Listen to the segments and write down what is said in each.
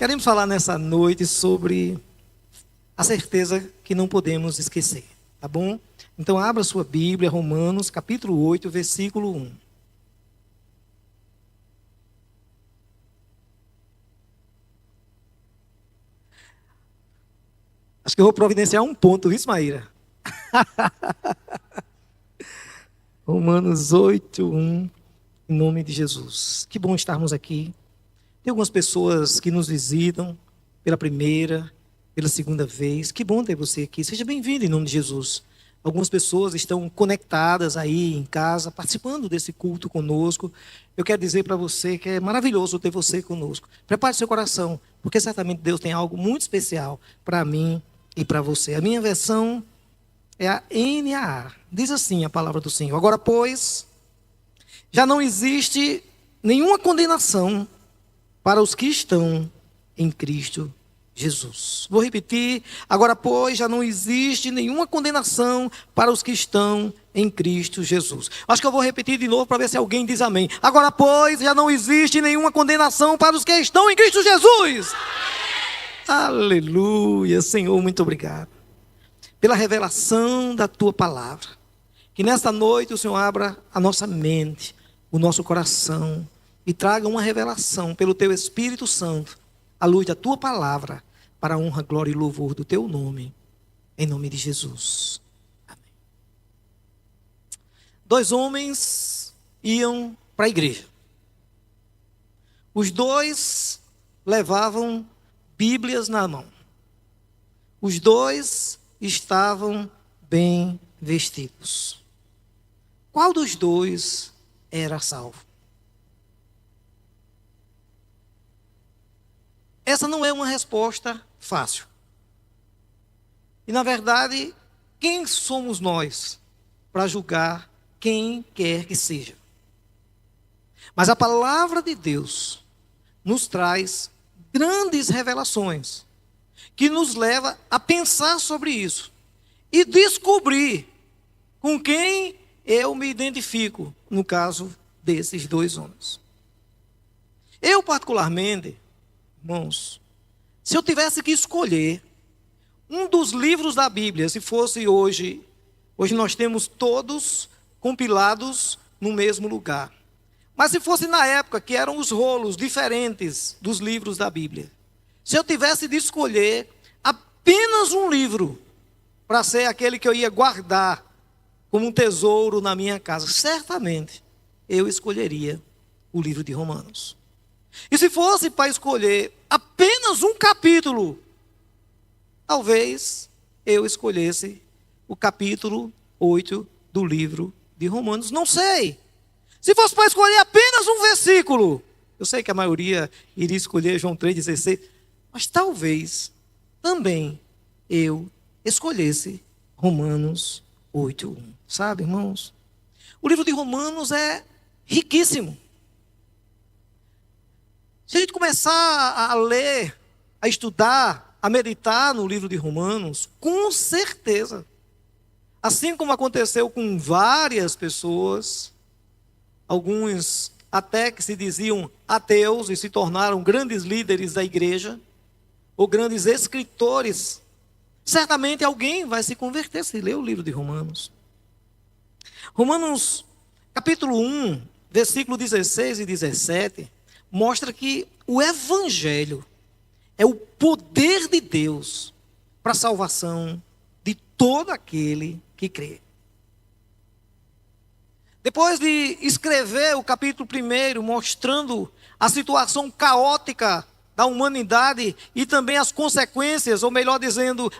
Queremos falar nessa noite sobre a certeza que não podemos esquecer, tá bom? Então abra sua Bíblia, Romanos, capítulo 8, versículo 1. Acho que eu vou providenciar um ponto, viu, Ismaíra? Romanos 8, 1, em nome de Jesus. Que bom estarmos aqui. Tem algumas pessoas que nos visitam pela primeira, pela segunda vez. Que bom ter você aqui. Seja bem-vindo em nome de Jesus. Algumas pessoas estão conectadas aí em casa, participando desse culto conosco. Eu quero dizer para você que é maravilhoso ter você conosco. Prepare seu coração, porque certamente Deus tem algo muito especial para mim e para você. A minha versão é a NAA. Diz assim a palavra do Senhor. Agora, pois, já não existe nenhuma condenação para os que estão em Cristo Jesus. Vou repetir. Agora, pois, já não existe nenhuma condenação para os que estão em Cristo Jesus. Acho que eu vou repetir de novo para ver se alguém diz amém. Agora, pois, já não existe nenhuma condenação para os que estão em Cristo Jesus. Aleluia, Senhor, muito obrigado pela revelação da Tua palavra. Que nesta noite o Senhor abra a nossa mente, o nosso coração, e traga uma revelação pelo Teu Espírito Santo, à luz da Tua palavra, para a honra, glória e louvor do Teu nome, em nome de Jesus. Amém. 2 homens iam para a igreja. Os dois levavam Bíblias na mão. Os dois estavam bem vestidos. Qual dos dois era salvo? Essa não é uma resposta fácil. E na verdade, quem somos nós para julgar quem quer que seja? Mas a palavra de Deus nos traz grandes revelações que nos leva a pensar sobre isso e descobrir com quem eu me identifico no caso desses dois homens. Eu particularmente, irmãos, se eu tivesse que escolher um dos livros da Bíblia, se fosse hoje nós temos todos compilados no mesmo lugar. Mas se fosse na época que eram os rolos diferentes dos livros da Bíblia, se eu tivesse de escolher apenas um livro para ser aquele que eu ia guardar como um tesouro na minha casa, certamente eu escolheria o livro de Romanos. E se fosse para escolher apenas um capítulo, talvez eu escolhesse o capítulo 8 do livro de Romanos. Não sei. Se fosse para escolher apenas um versículo, eu sei que a maioria iria escolher João 3,16, mas talvez também eu escolhesse Romanos 8,1. Sabe, irmãos? O livro de Romanos é riquíssimo. Se a gente começar a ler, a estudar, a meditar no livro de Romanos, com certeza, assim como aconteceu com várias pessoas, alguns até que se diziam ateus e se tornaram grandes líderes da igreja, ou grandes escritores, certamente alguém vai se converter se ler o livro de Romanos. Romanos capítulo 1, versículo 16 e 17, mostra que o Evangelho é o poder de Deus para a salvação de todo aquele que crê. Depois de escrever o capítulo 1, mostrando a situação caótica da humanidade e também as consequências, ou melhor dizendo,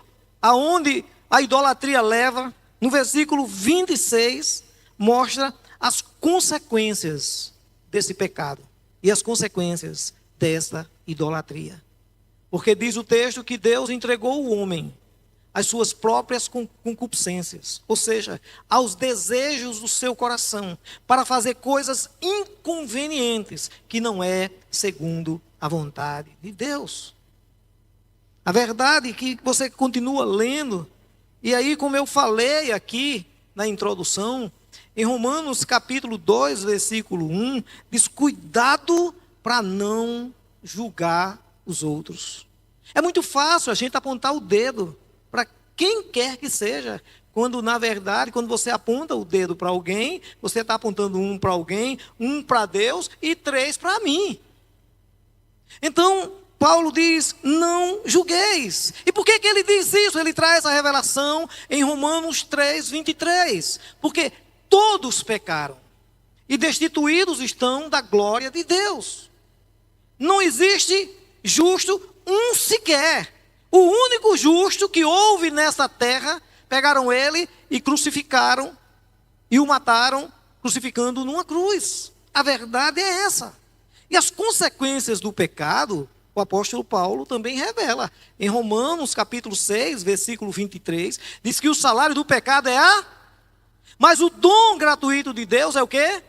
aonde a idolatria leva, no versículo 26, mostra as consequências desse pecado e as consequências dessa idolatria. Porque diz o texto que Deus entregou o homem às suas próprias concupiscências, ou seja, aos desejos do seu coração, para fazer coisas inconvenientes, que não é segundo a vontade de Deus. A verdade é que você continua lendo, e aí, como eu falei aqui na introdução, em Romanos capítulo 2, versículo 1, diz: cuidado para não julgar os outros. É muito fácil a gente apontar o dedo para quem quer que seja, quando na verdade, quando você aponta o dedo para alguém, você está apontando um para alguém, um para Deus e 3 para mim. Então, Paulo diz, não julgueis. E por que ele diz isso? Ele traz a revelação em Romanos 3, 23. Porque todos pecaram e destituídos estão da glória de Deus. Não existe justo um sequer. O único justo que houve nessa terra, pegaram ele e crucificaram e o mataram, crucificando numa cruz. A verdade é essa. E as consequências do pecado, o apóstolo Paulo também revela. Em Romanos capítulo 6, versículo 23, diz que o salário do pecado é mas o dom gratuito de Deus é o quê?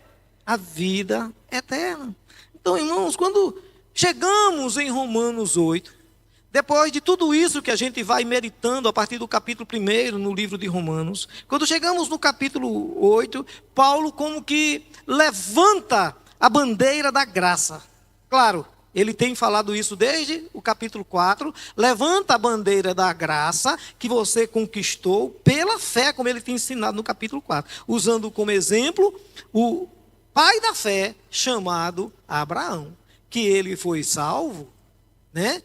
A vida eterna. Então, irmãos, quando chegamos em Romanos 8, depois de tudo isso que a gente vai meditando a partir do capítulo 1 no livro de Romanos, quando chegamos no capítulo 8, Paulo como que levanta a bandeira da graça. Claro, ele tem falado isso desde o capítulo 4, levanta a bandeira da graça que você conquistou pela fé, como ele tem ensinado no capítulo 4, usando como exemplo o pai da fé chamado Abraão, que ele foi salvo,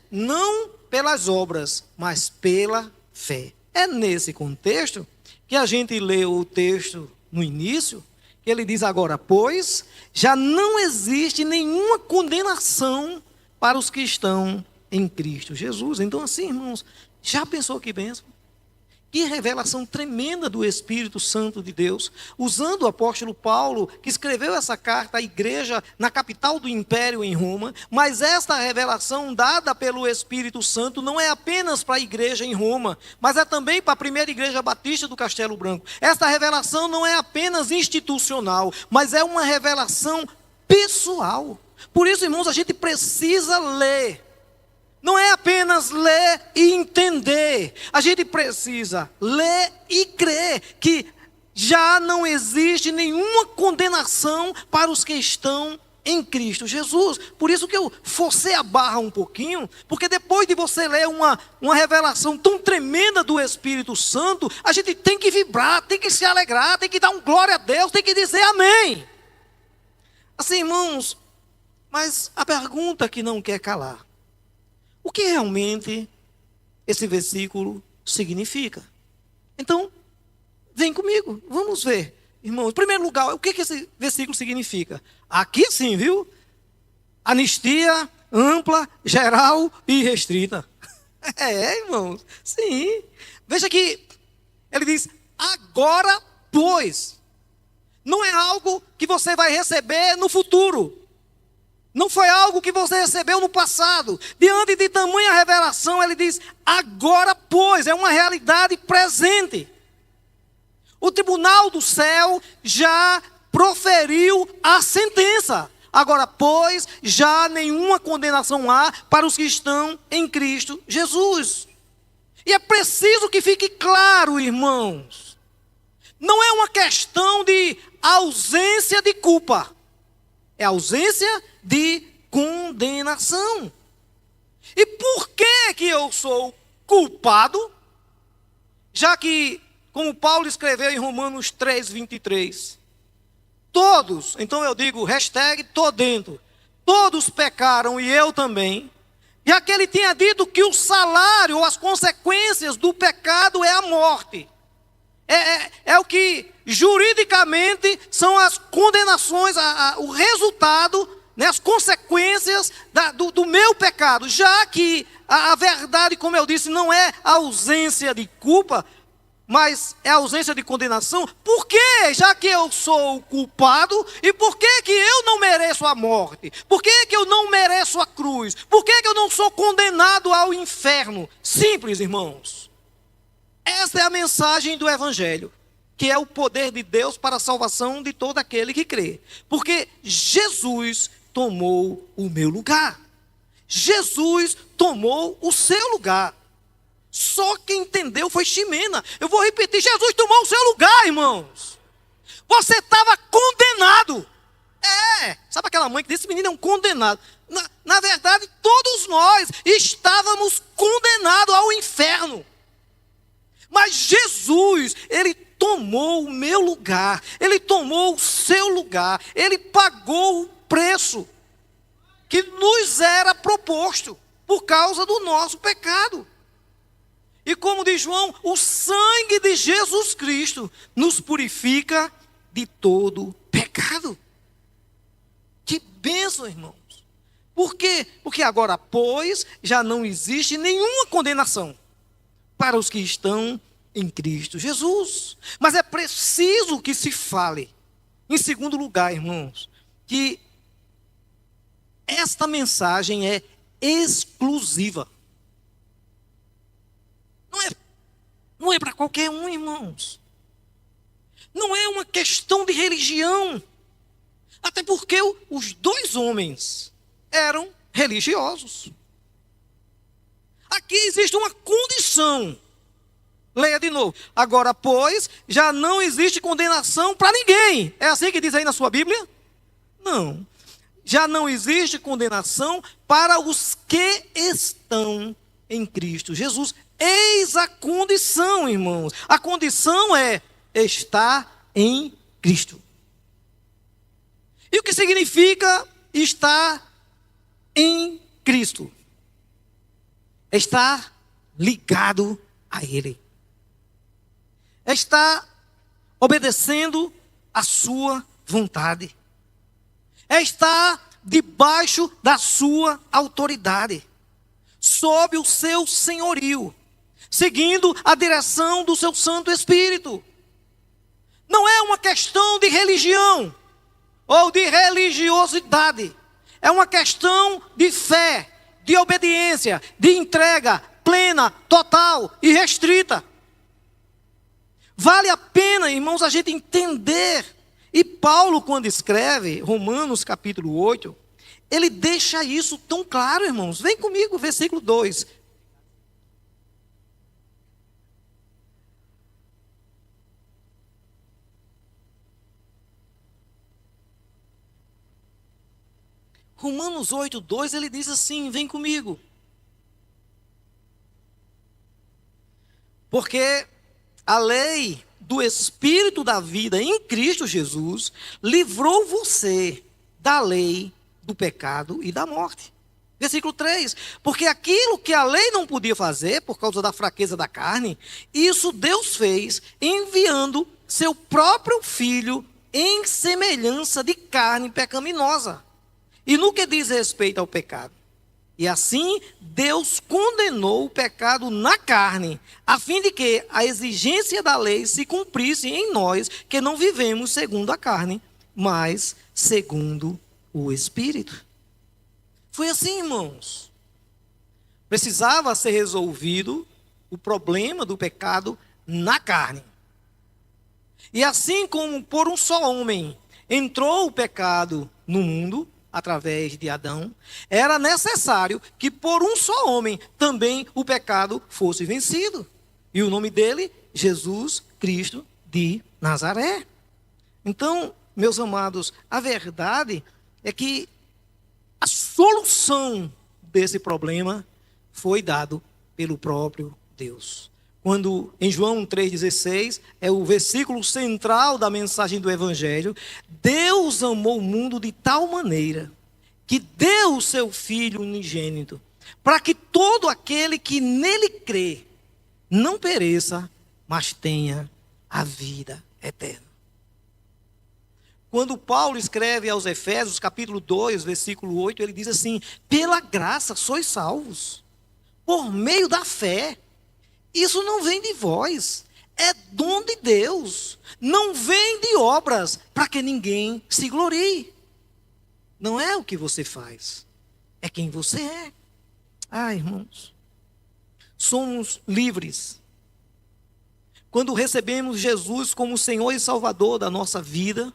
não pelas obras, mas pela fé. É nesse contexto que a gente leu o texto no início, que ele diz agora, pois já não existe nenhuma condenação para os que estão em Cristo Jesus. Então assim, irmãos, já pensou que bênção? Que revelação tremenda do Espírito Santo de Deus, usando o apóstolo Paulo, que escreveu essa carta à igreja na capital do império em Roma, mas esta revelação dada pelo Espírito Santo não é apenas para a igreja em Roma, mas é também para a primeira igreja batista do Castelo Branco. Esta revelação não é apenas institucional, mas é uma revelação pessoal. Por isso, irmãos, a gente precisa ler. Não é apenas ler e entender. A gente precisa ler e crer que já não existe nenhuma condenação para os que estão em Cristo Jesus. Por isso que eu forcei a barra um pouquinho, porque depois de você ler uma revelação tão tremenda do Espírito Santo, a gente tem que vibrar, tem que se alegrar, tem que dar um glória a Deus, tem que dizer amém. Assim, irmãos, mas a pergunta que não quer calar: o que realmente esse versículo significa? Então, vem comigo, vamos ver. Irmãos, em primeiro lugar, o que esse versículo significa? Aqui sim, viu? Anistia ampla, geral e restrita. Irmãos, sim. Veja que ele diz, agora pois. Não é algo que você vai receber no futuro. Não foi algo que você recebeu no passado. Diante de tamanha revelação, ele diz, agora pois, é uma realidade presente. O tribunal do céu já proferiu a sentença. Agora pois, já nenhuma condenação há para os que estão em Cristo Jesus. E é preciso que fique claro, irmãos, não é uma questão de ausência de culpa. É ausência de condenação. E por que eu sou culpado? Já que, como Paulo escreveu em Romanos 3, 23, todos, então eu digo, tô dentro, todos pecaram e eu também. E aquele tinha dito que o salário ou as consequências do pecado é a morte. É o que juridicamente são as condenações, o resultado, as consequências do meu pecado. Já que a verdade, como eu disse, não é a ausência de culpa, mas é a ausência de condenação. Por quê? Já que eu sou culpado, e por que eu não mereço a morte? Por que eu não mereço a cruz? Por que eu não sou condenado ao inferno? Simples, irmãos. Essa é a mensagem do Evangelho, que é o poder de Deus para a salvação de todo aquele que crê. Porque Jesus tomou o meu lugar. Jesus tomou o seu lugar. Só quem entendeu foi Ximena. Eu vou repetir, Jesus tomou o seu lugar, irmãos. Você estava condenado. Sabe aquela mãe que disse, esse menino é um condenado. Na verdade, todos nós estávamos condenados ao inferno. Mas Jesus, Ele tomou o meu lugar, Ele tomou o seu lugar, Ele pagou o preço que nos era proposto por causa do nosso pecado. E como diz João, o sangue de Jesus Cristo nos purifica de todo pecado. Que bênção, irmãos. Por quê? Porque agora, pois, já não existe nenhuma condenação para os que estão em Cristo Jesus. Mas é preciso que se fale, em segundo lugar, irmãos, que esta mensagem é exclusiva. Não é para qualquer um, irmãos. Não é uma questão de religião. Até porque os dois homens eram religiosos. Aqui existe uma condição. Leia de novo. Agora, pois, já não existe condenação para ninguém. É assim que diz aí na sua Bíblia? Não. Já não existe condenação para os que estão em Cristo Jesus. Eis a condição, irmãos. A condição é estar em Cristo. E o que significa estar em Cristo? Estar ligado a Ele. Estar obedecendo a sua vontade. Estar debaixo da sua autoridade. Sob o seu senhorio. Seguindo a direção do seu Santo Espírito. Não é uma questão de religião ou de religiosidade. É uma questão de fé, de obediência, de entrega plena, total e restrita. Vale a pena, irmãos, a gente entender. E Paulo, quando escreve Romanos capítulo 8, ele deixa isso tão claro, irmãos. Vem comigo, versículo 2. Romanos 8, 2, ele diz assim, vem comigo. Porque a lei do Espírito da vida em Cristo Jesus livrou você da lei do pecado e da morte. Versículo 3. Porque aquilo que a lei não podia fazer, por causa da fraqueza da carne, isso Deus fez enviando seu próprio Filho em semelhança de carne pecaminosa. E no que diz respeito ao pecado? E assim, Deus condenou o pecado na carne, a fim de que a exigência da lei se cumprisse em nós, que não vivemos segundo a carne, mas segundo o Espírito. Foi assim, irmãos. Precisava ser resolvido o problema do pecado na carne. E assim como por um só homem entrou o pecado no mundo, através de Adão, era necessário que por um só homem também o pecado fosse vencido. E o nome dele, Jesus Cristo de Nazaré. Então, meus amados, a verdade é que a solução desse problema foi dado pelo próprio Deus. Quando em João 3,16, é o versículo central da mensagem do Evangelho, Deus amou o mundo de tal maneira que deu o seu Filho unigênito, para que todo aquele que nele crê não pereça, mas tenha a vida eterna. Quando Paulo escreve aos Efésios, capítulo 2, versículo 8, ele diz assim, pela graça sois salvos, por meio da fé. Isso não vem de vós, é dom de Deus. Não vem de obras, para que ninguém se glorie. Não é o que você faz, é quem você é. Ah, irmãos, somos livres. Quando recebemos Jesus como Senhor e Salvador da nossa vida,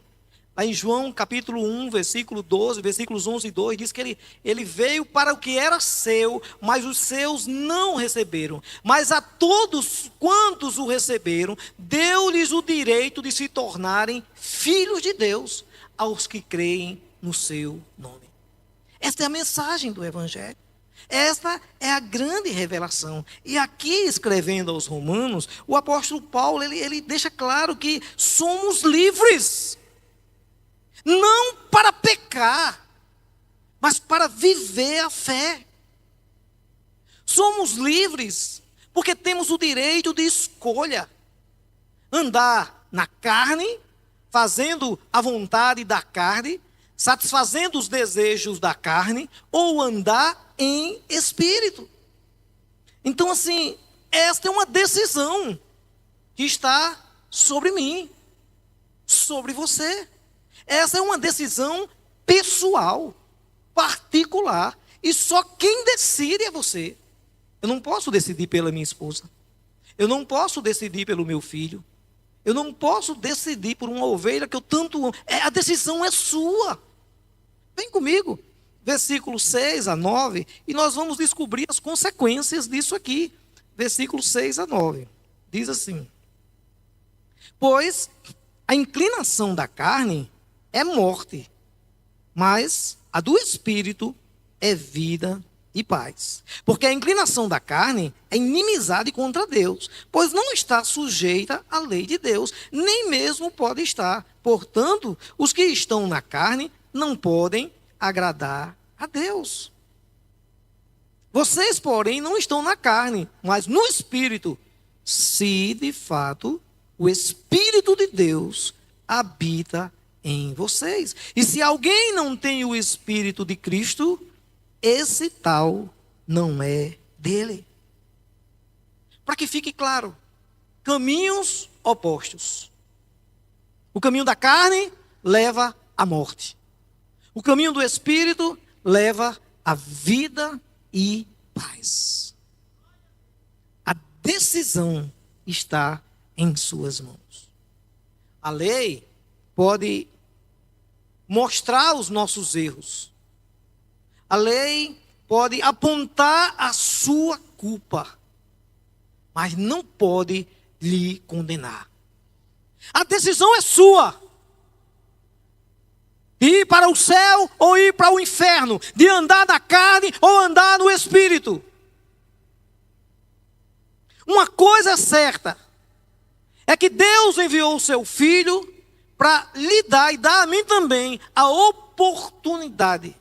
lá em João capítulo 1, versículo 12, versículos 11 e 2, diz que ele veio para o que era seu, mas os seus não receberam. Mas a todos quantos o receberam, deu-lhes o direito de se tornarem filhos de Deus, aos que creem no seu nome. Esta é a mensagem do Evangelho. Esta é a grande revelação. E aqui, escrevendo aos Romanos, o apóstolo Paulo, ele deixa claro que somos livres. Não para pecar, mas para viver a fé. Somos livres porque temos o direito de escolha. Andar na carne, fazendo a vontade da carne, satisfazendo os desejos da carne, ou andar em espírito. Então, assim, esta é uma decisão que está sobre mim, sobre você. Essa é uma decisão pessoal, particular, e só quem decide é você. Eu não posso decidir pela minha esposa. Eu não posso decidir pelo meu filho. Eu não posso decidir por uma ovelha que eu tanto amo. A decisão é sua. Vem comigo. Versículos 6 a 9. E nós vamos descobrir as consequências disso aqui. Versículos 6 a 9. Diz assim: pois a inclinação da carne é morte, mas a do espírito é vida e paz. Porque a inclinação da carne é inimizade contra Deus, pois não está sujeita à lei de Deus, nem mesmo pode estar. Portanto, os que estão na carne não podem agradar a Deus. Vocês, porém, não estão na carne, mas no Espírito, se de fato o Espírito de Deus habita em vocês. E se alguém não tem o Espírito de Cristo, esse tal não é dele. Para que fique claro, caminhos opostos. O caminho da carne leva à morte. O caminho do Espírito leva à vida e paz. A decisão está em suas mãos. A lei pode mostrar os nossos erros. A lei pode apontar a sua culpa, mas não pode lhe condenar. A decisão é sua. De ir para o céu ou ir para o inferno. De andar na carne ou andar no espírito. Uma coisa é certa. É que Deus enviou o seu Filho para lhe dar e dar a mim também a oportunidade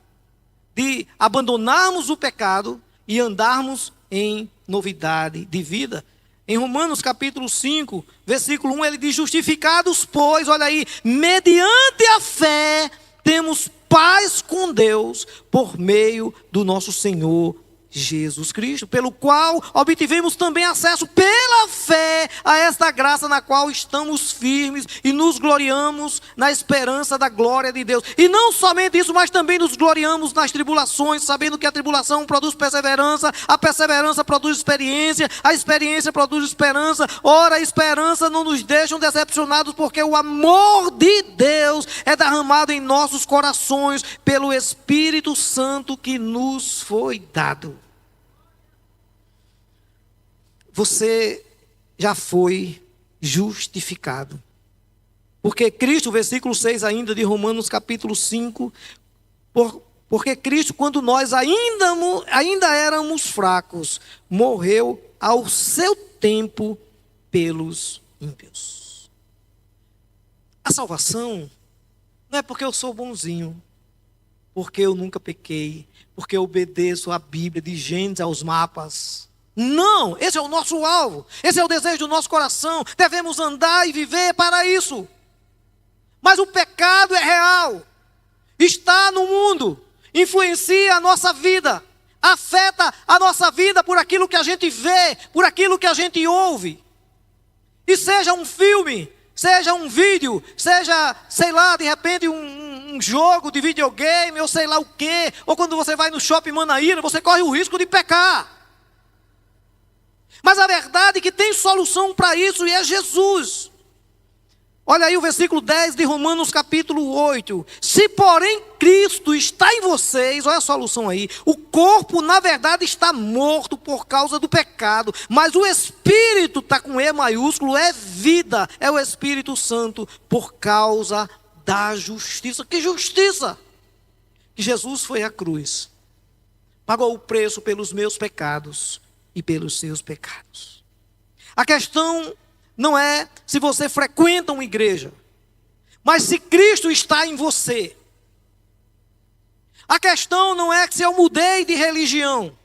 de abandonarmos o pecado e andarmos em novidade de vida. Em Romanos capítulo 5, versículo 1, ele diz: justificados, pois, olha aí, mediante a fé, temos paz com Deus por meio do nosso Senhor Jesus Cristo, pelo qual obtivemos também acesso pela fé a esta graça na qual estamos firmes e nos gloriamos na esperança da glória de Deus. E não somente isso, mas também nos gloriamos nas tribulações, sabendo que a tribulação produz perseverança, a perseverança produz experiência, a experiência produz esperança. Ora, a esperança não nos deixa decepcionados, porque o amor de Deus é derramado em nossos corações pelo Espírito Santo que nos foi dado. Você já foi justificado. Porque Cristo, versículo 6 ainda de Romanos capítulo 5, porque Cristo, quando nós ainda éramos fracos, morreu ao seu tempo pelos ímpios. A salvação não é porque eu sou bonzinho, porque eu nunca pequei, porque eu obedeço a Bíblia de Gênesis aos mapas. Não, esse é o nosso alvo, esse é o desejo do nosso coração, devemos andar e viver para isso. Mas o pecado é real, está no mundo, influencia a nossa vida, afeta a nossa vida por aquilo que a gente vê, por aquilo que a gente ouve. E seja um filme, seja um vídeo, seja, sei lá, de repente um jogo de videogame, ou sei lá o quê, ou quando você vai no shopping Manaíra, você corre o risco de pecar. Mas a verdade é que tem solução para isso, e é Jesus. Olha aí o versículo 10 de Romanos capítulo 8. Se porém Cristo está em vocês, olha a solução aí. O corpo na verdade está morto por causa do pecado, mas o Espírito, está com E maiúsculo, é vida, é o Espírito Santo por causa da justiça. Que justiça? Que Jesus foi à cruz, pagou o preço pelos meus pecados e pelos seus pecados. A questão não é se você frequenta uma igreja, mas se Cristo está em você. A questão não é se eu mudei de religião.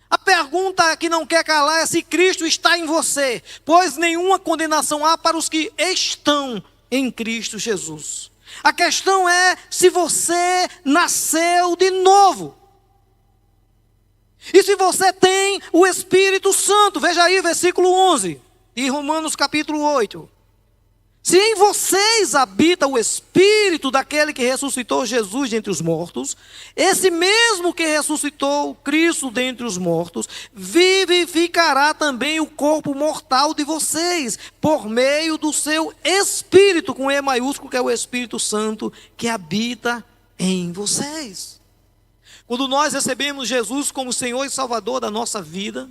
A pergunta que não quer calar é se Cristo está em você, pois nenhuma condenação há para os que estão em Cristo Jesus. A questão é se você nasceu de novo. E se você tem o Espírito Santo. Veja aí, versículo 11 de Romanos capítulo 8. Se em vocês habita o Espírito daquele que ressuscitou Jesus dentre os mortos, esse mesmo que ressuscitou Cristo dentre os mortos, vivificará também o corpo mortal de vocês, por meio do seu Espírito, com E maiúsculo, que é o Espírito Santo, que habita em vocês. Quando nós recebemos Jesus como Senhor e Salvador da nossa vida,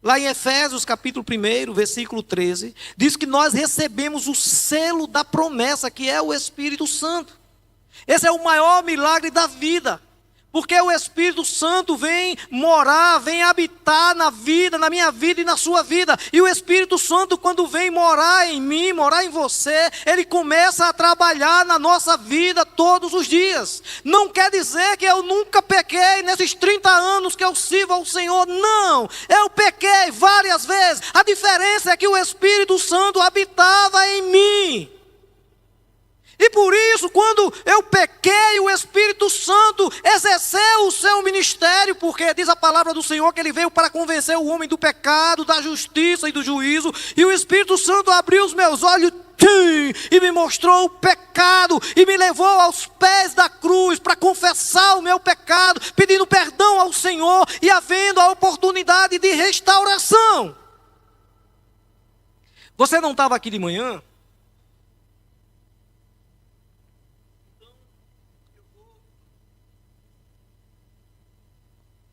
lá em Efésios capítulo 1, versículo 13, diz que nós recebemos o selo da promessa, que é o Espírito Santo. Esse é o maior milagre da vida, porque o Espírito Santo vem morar, vem habitar na vida, na minha vida e na sua vida. E o Espírito Santo, quando vem morar em mim, morar em você, ele começa a trabalhar na nossa vida todos os dias. Não quer dizer que eu nunca pequei nesses 30 anos que eu sirvo ao Senhor. Não, eu pequei várias vezes. A diferença é que o Espírito Santo habitava em mim. E por isso, quando eu pequei, o Espírito Santo exerceu o seu ministério, porque diz a palavra do Senhor que ele veio para convencer o homem do pecado, da justiça e do juízo. E o Espírito Santo abriu os meus olhos e me mostrou o pecado e me levou aos pés da cruz para confessar o meu pecado, pedindo perdão ao Senhor e havendo a oportunidade de restauração. Você não estava aqui de manhã?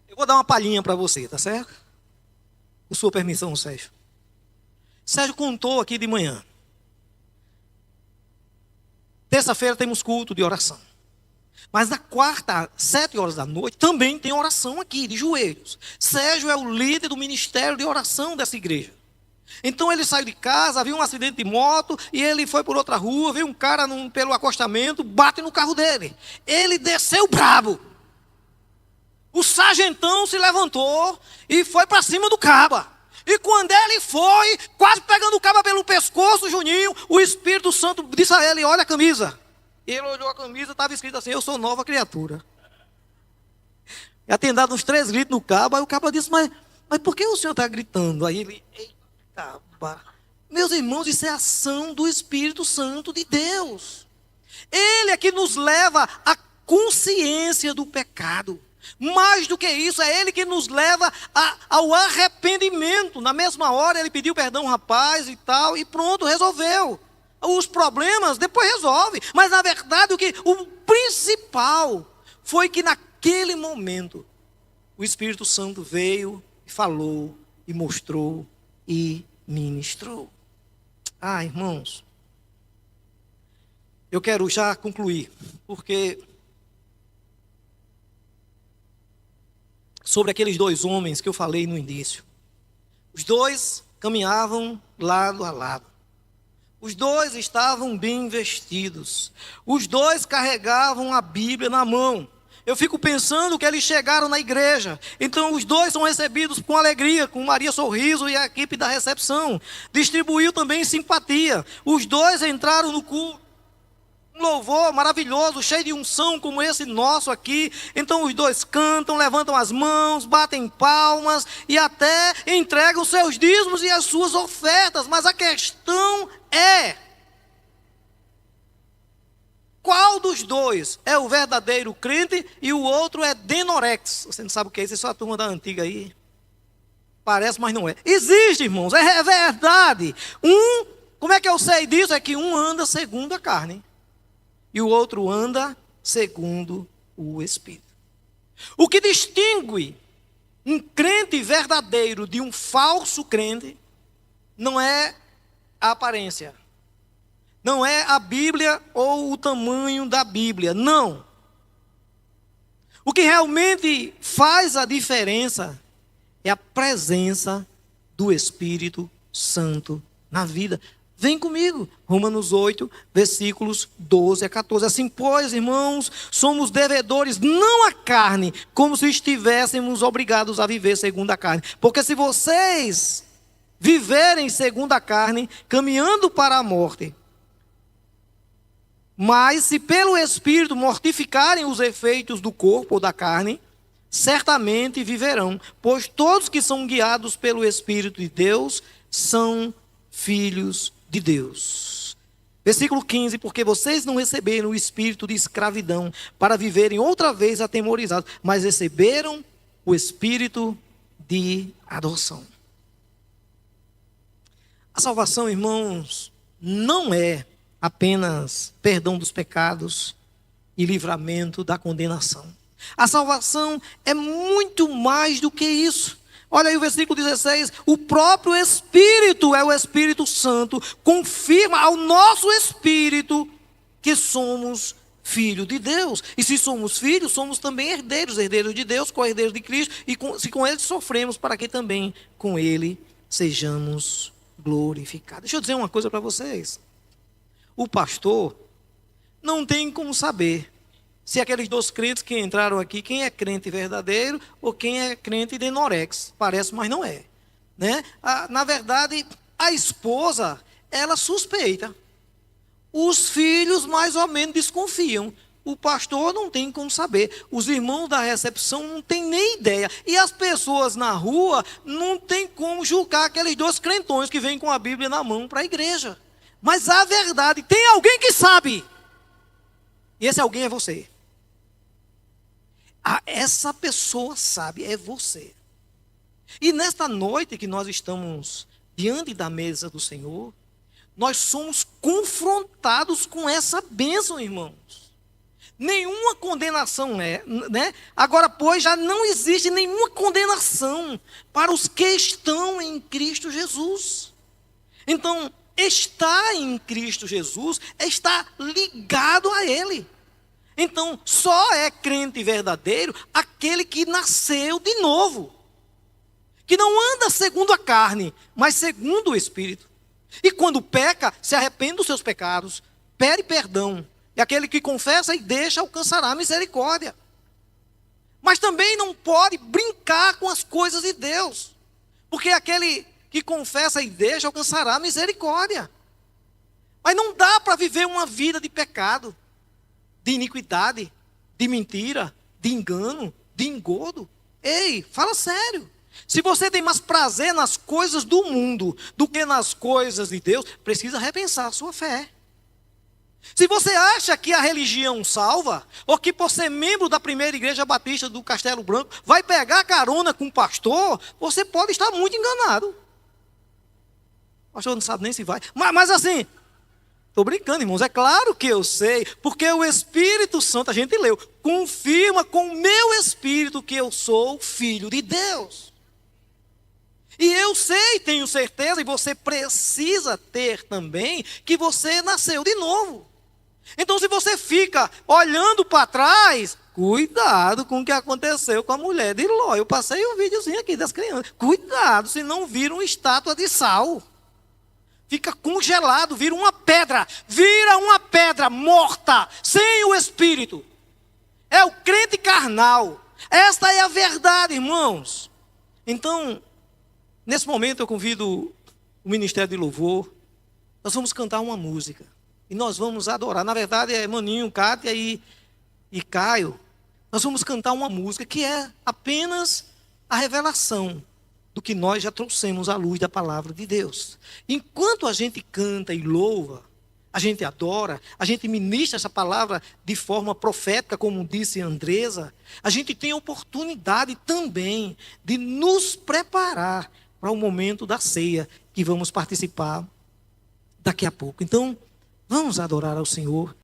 Eu vou dar uma palhinha para você, tá certo? Com sua permissão, Sérgio. Sérgio contou aqui de manhã. Terça-feira temos culto de oração. Mas na quarta, 7 horas da noite, também tem oração aqui, de joelhos. Sérgio é o líder do ministério de oração dessa igreja. Então ele saiu de casa, viu um acidente de moto, e ele foi por outra rua, viu um cara pelo acostamento, bate no carro dele. Ele desceu brabo. O sargentão se levantou e foi para cima do caba. E quando ele foi, quase pegando o caba pelo pescoço, Juninho, o Espírito Santo disse a ele: olha a camisa. Ele olhou a camisa, estava escrito assim: eu sou nova criatura. E tinha dado uns 3 gritos no caba. Aí o caba disse: mas por que o senhor está gritando? Aí ele: eita, caba. Meus irmãos, isso é ação do Espírito Santo de Deus. Ele é que nos leva à consciência do pecado. Mais do que isso, é ele que nos leva ao arrependimento. Na mesma hora ele pediu perdão ao rapaz e tal, e pronto, resolveu. Os problemas depois resolve. Mas na verdade o principal foi que naquele momento o Espírito Santo veio e falou, e mostrou, e ministrou. Ah, irmãos, eu quero já concluir, porque sobre aqueles 2 homens que eu falei no início. Os 2 caminhavam lado a lado. Os 2 estavam bem vestidos. Os 2 carregavam a Bíblia na mão. Eu fico pensando que eles chegaram na igreja. Então os 2 são recebidos com alegria, com Maria Sorriso e a equipe da recepção. Distribuiu também simpatia. Os 2 entraram no culto. Um louvor maravilhoso, cheio de unção como esse nosso aqui. Então os 2 cantam, levantam as mãos, batem palmas e até entregam seus dízimos e as suas ofertas. Mas a questão é: qual dos 2 é o verdadeiro crente e o outro é Denorex? Você não sabe o que é isso? É só a turma da antiga aí. Parece, mas não é. Existe, irmãos, é verdade. Como é que eu sei disso? É que um anda segundo a carne e o outro anda segundo o Espírito. O que distingue um crente verdadeiro de um falso crente não é a aparência, Não é a Bíblia ou o tamanho da Bíblia, não. O que realmente faz a diferença é a presença do Espírito Santo na vida. Vem comigo, Romanos 8, versículos 12 a 14. Assim, pois, irmãos, somos devedores não à carne, como se estivéssemos obrigados a viver segundo a carne. Porque se vocês viverem segundo a carne, caminhando para a morte, mas se pelo Espírito mortificarem os efeitos do corpo ou da carne, certamente viverão. Pois todos que são guiados pelo Espírito de Deus são filhos de Deus. Versículo 15, porque vocês não receberam o espírito de escravidão para viverem outra vez atemorizados, mas receberam o espírito de adoção. A salvação, irmãos, não é apenas perdão dos pecados e livramento da condenação. A salvação é muito mais do que isso. Olha aí o versículo 16, o próprio Espírito, é o Espírito Santo, confirma ao nosso espírito que somos filhos de Deus. E se somos filhos, somos também herdeiros, herdeiros de Deus, co-herdeiros de Cristo, e se com Ele sofremos, para que também com Ele sejamos glorificados. Deixa eu dizer uma coisa para vocês. O pastor não tem como saber se aqueles dois crentes que entraram aqui, quem é crente verdadeiro ou quem é crente de Norex. Parece, mas não é. Né? Na verdade, a esposa, ela suspeita. Os filhos mais ou menos desconfiam. O pastor não tem como saber. Os irmãos da recepção não têm nem ideia. E as pessoas na rua não têm como julgar aqueles dois crentões que vêm com a Bíblia na mão para a igreja. Mas a verdade, tem alguém que sabe. E esse alguém é você. Essa pessoa sabe, é você. E nesta noite que nós estamos diante da mesa do Senhor, nós somos confrontados com essa bênção, irmãos. Nenhuma condenação né? Agora, pois, já não existe nenhuma condenação para os que estão em Cristo Jesus. Então, estar em Cristo Jesus é estar ligado a Ele. Então, só é crente verdadeiro aquele que nasceu de novo. Que não anda segundo a carne, mas segundo o Espírito. E quando peca, se arrepende dos seus pecados, pede perdão. E aquele que confessa e deixa alcançará a misericórdia. Mas também não pode brincar com as coisas de Deus. Porque aquele que confessa e deixa alcançará a misericórdia. Mas não dá para viver uma vida de pecado, de iniquidade, de mentira, de engano, de engodo. Ei, fala sério. Se você tem mais prazer nas coisas do mundo do que nas coisas de Deus, precisa repensar a sua fé. Se você acha que a religião salva, ou que por ser membro da primeira igreja batista do Castelo Branco, vai pegar carona com o pastor, você pode estar muito enganado. O pastor não sabe nem se vai. Mas assim, estou brincando, irmãos, é claro que eu sei, porque o Espírito Santo, a gente leu, confirma com o meu espírito que eu sou filho de Deus. E eu sei, tenho certeza, e você precisa ter também, que você nasceu de novo. Então, se você fica olhando para trás, cuidado com o que aconteceu com a mulher de Ló. Eu passei um videozinho aqui das crianças. Cuidado, se não vira uma estátua de sal. Fica congelado, vira uma pedra morta, sem o Espírito. É o crente carnal. Esta é a verdade, irmãos. Então, nesse momento eu convido o Ministério de Louvor. Nós vamos cantar uma música. E nós vamos adorar. Na verdade é Maninho, Kátia e Caio. Nós vamos cantar uma música que é apenas a revelação do que nós já trouxemos à luz da palavra de Deus. Enquanto a gente canta e louva, a gente adora, a gente ministra essa palavra de forma profética, como disse Andresa, a gente tem a oportunidade também de nos preparar para o momento da ceia que vamos participar daqui a pouco. Então, vamos adorar ao Senhor.